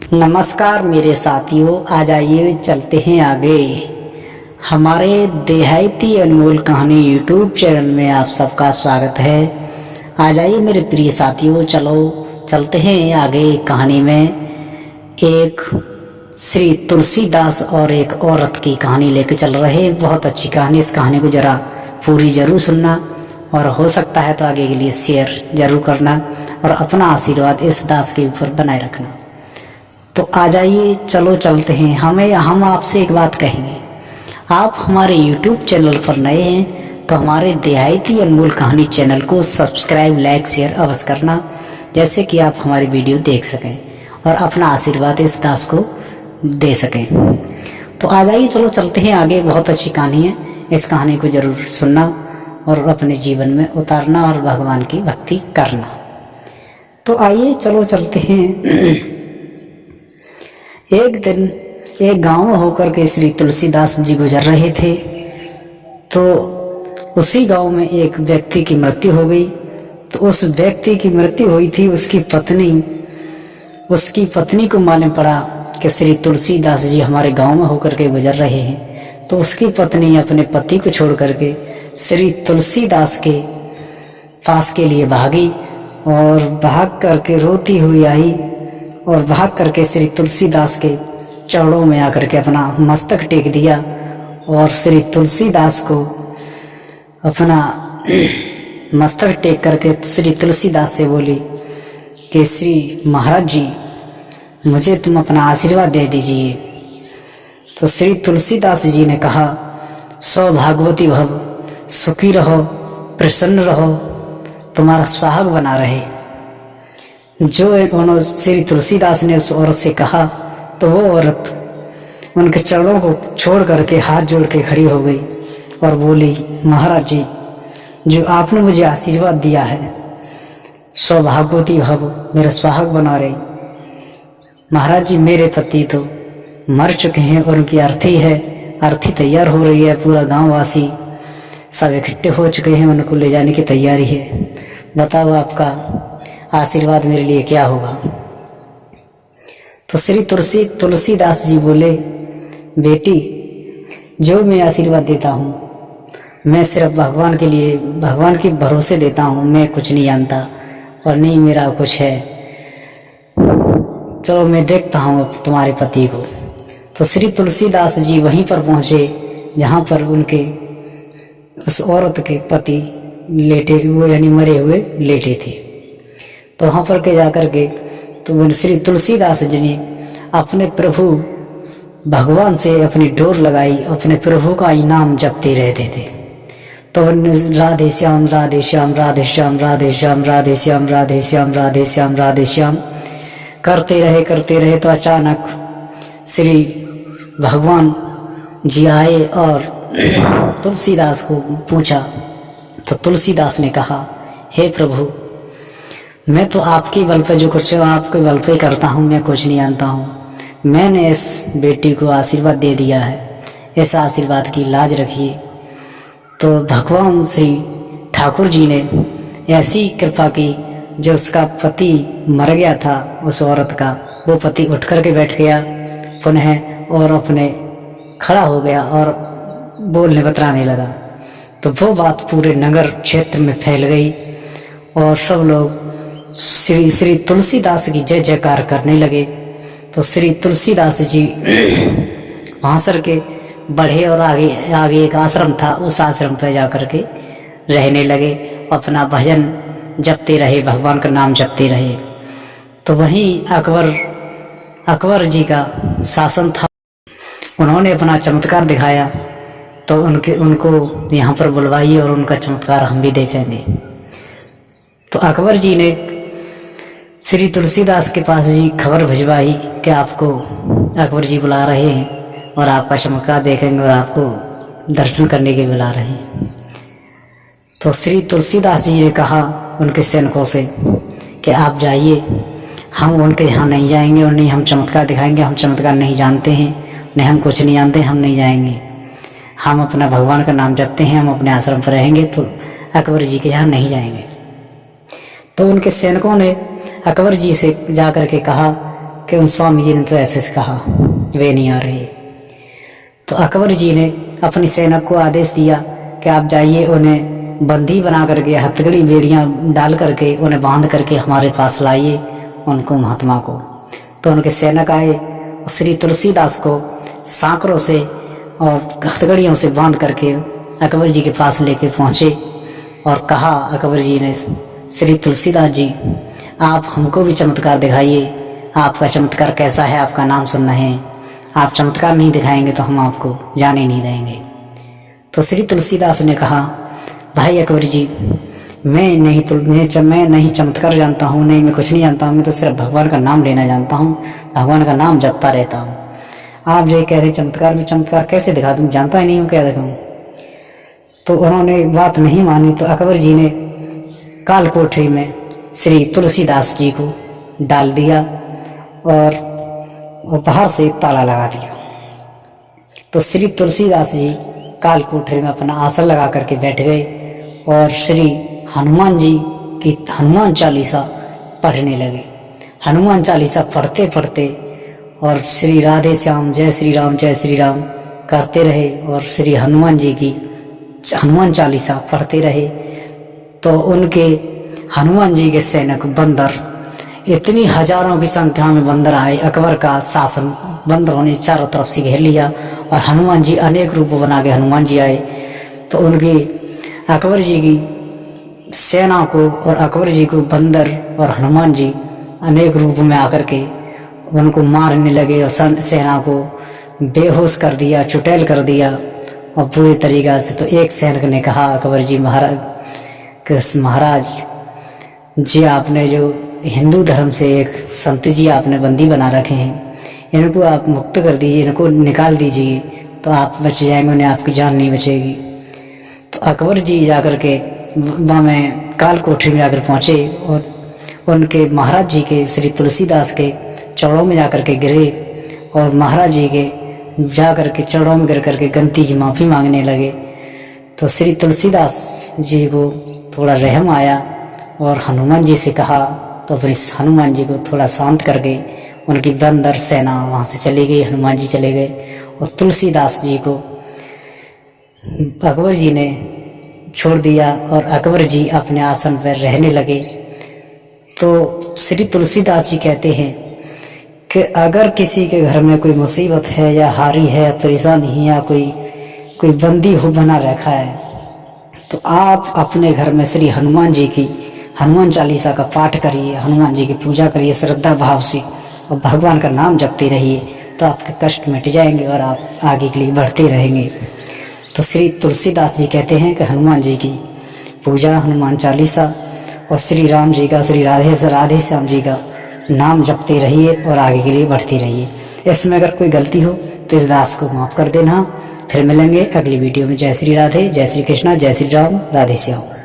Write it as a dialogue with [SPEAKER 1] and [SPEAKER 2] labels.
[SPEAKER 1] नमस्कार मेरे साथियों, आ जाइए चलते हैं आगे। हमारे देहाती अनमोल कहानी यूट्यूब चैनल में आप सबका स्वागत है। आ जाइए मेरे प्रिय साथियों, चलो चलते हैं आगे कहानी में। एक श्री तुलसीदास और एक औरत की कहानी लेकर चल रहे हैं। बहुत अच्छी कहानी, इस कहानी को ज़रा पूरी ज़रूर सुनना और हो सकता है तो आगे के लिए शेयर ज़रूर करना और अपना आशीर्वाद इस दास के ऊपर बनाए रखना। तो आ जाइए, चलो चलते हैं। हम आपसे एक बात कहेंगे, आप हमारे YouTube चैनल पर नए हैं तो हमारे देहाती अनमोल कहानी चैनल को सब्सक्राइब, लाइक, शेयर अवश्य करना, जैसे कि आप हमारी वीडियो देख सकें और अपना आशीर्वाद इस दास को दे सकें। तो आ जाइए, चलो चलते हैं आगे। बहुत अच्छी कहानी है, इस कहानी को ज़रूर सुनना और अपने जीवन में उतारना और भगवान की भक्ति करना। तो आइए चलो चलते हैं। एक दिन एक गांव होकर के श्री तुलसीदास जी गुजर रहे थे, तो उसी गांव में एक व्यक्ति की मृत्यु हो गई। तो उस व्यक्ति की मृत्यु हुई थी, उसकी पत्नी को मालूम पड़ा कि श्री तुलसीदास जी हमारे गांव में होकर के गुजर रहे हैं। तो उसकी पत्नी अपने पति को छोड़ करके श्री तुलसीदास के पास के लिए भागी और भाग करके रोती हुई आई और भाग करके श्री तुलसीदास के चरणों में आकर के अपना मस्तक टेक दिया और श्री तुलसीदास को अपना मस्तक टेक करके श्री तुलसीदास से बोली कि श्री महाराज जी, मुझे तुम अपना आशीर्वाद दे दीजिए। तो श्री तुलसीदास जी ने कहा, सौभाग्यवती भव, सुखी रहो, प्रसन्न रहो, तुम्हारा सुहाग बना रहे। जो श्री तुलसीदास ने उस औरत से कहा तो वो औरत उनके चरणों को छोड़ करके हाथ जोड़ के खड़ी हो गई और बोली, महाराज जी, जो आपने मुझे आशीर्वाद दिया है, सौभाग्यवती भव, मेरा सुहाग बना रहे। महाराज जी, मेरे पति तो मर चुके हैं और उनकी अर्थी तैयार हो रही है। पूरा गांव वासी सब इकट्ठे हो चुके हैं, उनको ले जाने की तैयारी है। बताओ आपका आशीर्वाद मेरे लिए क्या होगा। तो श्री तुलसीदास जी बोले, बेटी, जो मैं आशीर्वाद देता हूँ मैं सिर्फ भगवान के भरोसे देता हूँ। मैं कुछ नहीं जानता और नहीं मेरा कुछ है। चलो मैं देखता हूँ अब तुम्हारे पति को। तो श्री तुलसीदास जी वहीं पर पहुँचे जहाँ पर उनके उस औरत के पति लेटे हुए यानी मरे हुए लेटे थे। तो वहाँ पर के जाकर के तो श्री तुलसीदास जी ने अपने प्रभु भगवान से अपनी डोर लगाई, अपने प्रभु का इनाम जपते रहते थे। तो राधे श्याम राधे श्याम राधे श्याम राधे श्याम राधे श्याम राधे श्याम राधे श्याम राधे श्याम करते रहे। तो अचानक श्री भगवान जी आए और तुलसीदास को पूछा। तो तुलसीदास ने कहा, हे प्रभु, मैं तो आपकी बल पे जो कुछ आपके बल पे करता हूँ, मैं कुछ नहीं जानता हूँ। मैंने इस बेटी को आशीर्वाद दे दिया है, इस आशीर्वाद की लाज रखिए। तो भगवान श्री ठाकुर जी ने ऐसी कृपा की, जो उसका पति मर गया था उस औरत का, वो पति उठ कर के बैठ गया पुनः और अपने खड़ा हो गया और बोलने बतराने लगा। तो वो बात पूरे नगर क्षेत्र में फैल गई और सब लोग श्री तुलसीदास की जय जयकार करने लगे। तो श्री तुलसीदास जी वहाँ सर के बढ़े और आगे एक आश्रम था, उस आश्रम पर जाकर के रहने लगे, अपना भजन जपते रहे, भगवान का नाम जपते रहे। तो वहीं अकबर जी का शासन था, उन्होंने अपना चमत्कार दिखाया। तो उनको यहाँ पर बुलवाइए और उनका चमत्कार हम भी देखेंगे। तो अकबर जी ने श्री तुलसीदास के पास जी खबर भिजवाई कि आपको अकबर जी बुला रहे हैं और आपका चमत्कार देखेंगे और आपको दर्शन करने के बुला रहे हैं। तो श्री तुलसीदास जी ने कहा उनके सैनिकों से कि आप जाइए, हम उनके यहाँ नहीं जाएंगे और नहीं हम चमत्कार दिखाएंगे। हम चमत्कार नहीं जानते हैं, नहीं हम कुछ नहीं जानते, हम नहीं जाएंगे। हम अपना भगवान का नाम जपते हैं, हम अपने आश्रम पर रहेंगे, तो अकबर जी के यहाँ नहीं जाएंगे। तो उनके सैनिकों ने अकबर जी से जा कर के कहा कि उन स्वामी जी ने तो ऐसे से कहा, वे नहीं आ रहे। तो अकबर जी ने अपनी सेना को आदेश दिया कि आप जाइए, उन्हें बंदी बना करके हथकड़ी बेड़ियां डाल करके उन्हें बांध करके हमारे पास लाइए उनको, महात्मा को। तो उनके सैनिक आए, श्री तुलसीदास को सांकरों से और हथकड़ियों से बांध करके अकबर जी के पास लेके पहुँचे और कहा अकबर जी ने, श्री तुलसीदास जी आप हमको भी चमत्कार दिखाइए, आपका चमत्कार कैसा है, आपका नाम सुनना है, आप चमत्कार नहीं दिखाएंगे तो हम आपको जाने नहीं देंगे। तो श्री तुलसीदास ने कहा, भाई अकबर जी मैं नहीं चमत्कार जानता हूँ, नहीं मैं कुछ नहीं जानता हूँ, मैं तो सिर्फ भगवान का नाम लेना जानता हूँ, भगवान का नाम जपता रहता हूँ। आप जो कह रहे चमत्कार में चमत्कार कैसे दिखा दूँ, जानता ही नहीं हूँ, क्या दिखाऊँ। तो उन्होंने बात नहीं मानी। तो अकबर जी ने काल कोठरी में श्री तुलसीदास जी को डाल दिया और बाहर से ताला लगा दिया। तो श्री तुलसीदास जी काल कोठरी में अपना आसन लगा करके बैठ गए और श्री हनुमान जी की हनुमान चालीसा पढ़ने लगे। हनुमान चालीसा पढ़ते पढ़ते और श्री राधे श्याम जय श्री राम करते रहे और श्री हनुमान जी की हनुमान चालीसा पढ़ते रहे। तो उनके हनुमान जी के सैनिक बंदर, इतनी हजारों की संख्या में बंदर आए, अकबर का शासन बंदरों ने चारों तरफ से घेर लिया और हनुमान जी अनेक रूप बना के हनुमान जी आए। तो उनके अकबर जी की सेना को और अकबर जी को बंदर और हनुमान जी अनेक रूप में आकर के उनको मारने लगे और सेना को बेहोश कर दिया, चुटैल कर दिया और पूरी तरीक़ा से। तो एक सैनिक ने कहा अकबर जी महाराज जी, आपने जो हिंदू धर्म से एक संत जी आपने बंदी बना रखे हैं, इनको आप मुक्त कर दीजिए, इनको निकाल दीजिए तो आप बच जाएंगे, उन्हें आपकी जान नहीं बचेगी। तो अकबर जी जाकर के वहाँ में काल कोठरी में जाकर पहुँचे और उनके महाराज जी के श्री तुलसीदास के चरणों में जाकर के गिरे और महाराज जी के जाकर के चरणों में गिर करके गलती की माफ़ी मांगने लगे। तो श्री तुलसीदास जी को थोड़ा रहम आया और हनुमान जी से कहा, तो फिर हनुमान जी को थोड़ा शांत करके उनकी बंदर सेना वहाँ से चली गई, हनुमान जी चले गए और तुलसीदास जी को अकबर जी ने छोड़ दिया और अकबर जी अपने आसन पर रहने लगे। तो श्री तुलसीदास जी कहते हैं कि अगर किसी के घर में कोई मुसीबत है या हारी है, परेशानी है या कोई बंदी हो बना रखा है, तो आप अपने घर में श्री हनुमान जी की हनुमान चालीसा का पाठ करिए, हनुमान जी की पूजा करिए श्रद्धा भाव से और भगवान का नाम जपते रहिए, तो आपके कष्ट मिट जाएंगे और आप आगे के लिए बढ़ते रहेंगे। तो श्री तुलसीदास जी कहते हैं कि हनुमान जी की पूजा, हनुमान चालीसा और श्री राम जी का, श्री राधे श्याम जी का नाम जपते रहिए और आगे के लिए बढ़ते रहिए। इसमें अगर कोई गलती हो तो इस दास को माफ़ कर देना। फिर मिलेंगे अगली वीडियो में। जय श्री राधे, जय श्री कृष्णा, जय श्री राम, राधे श्याम।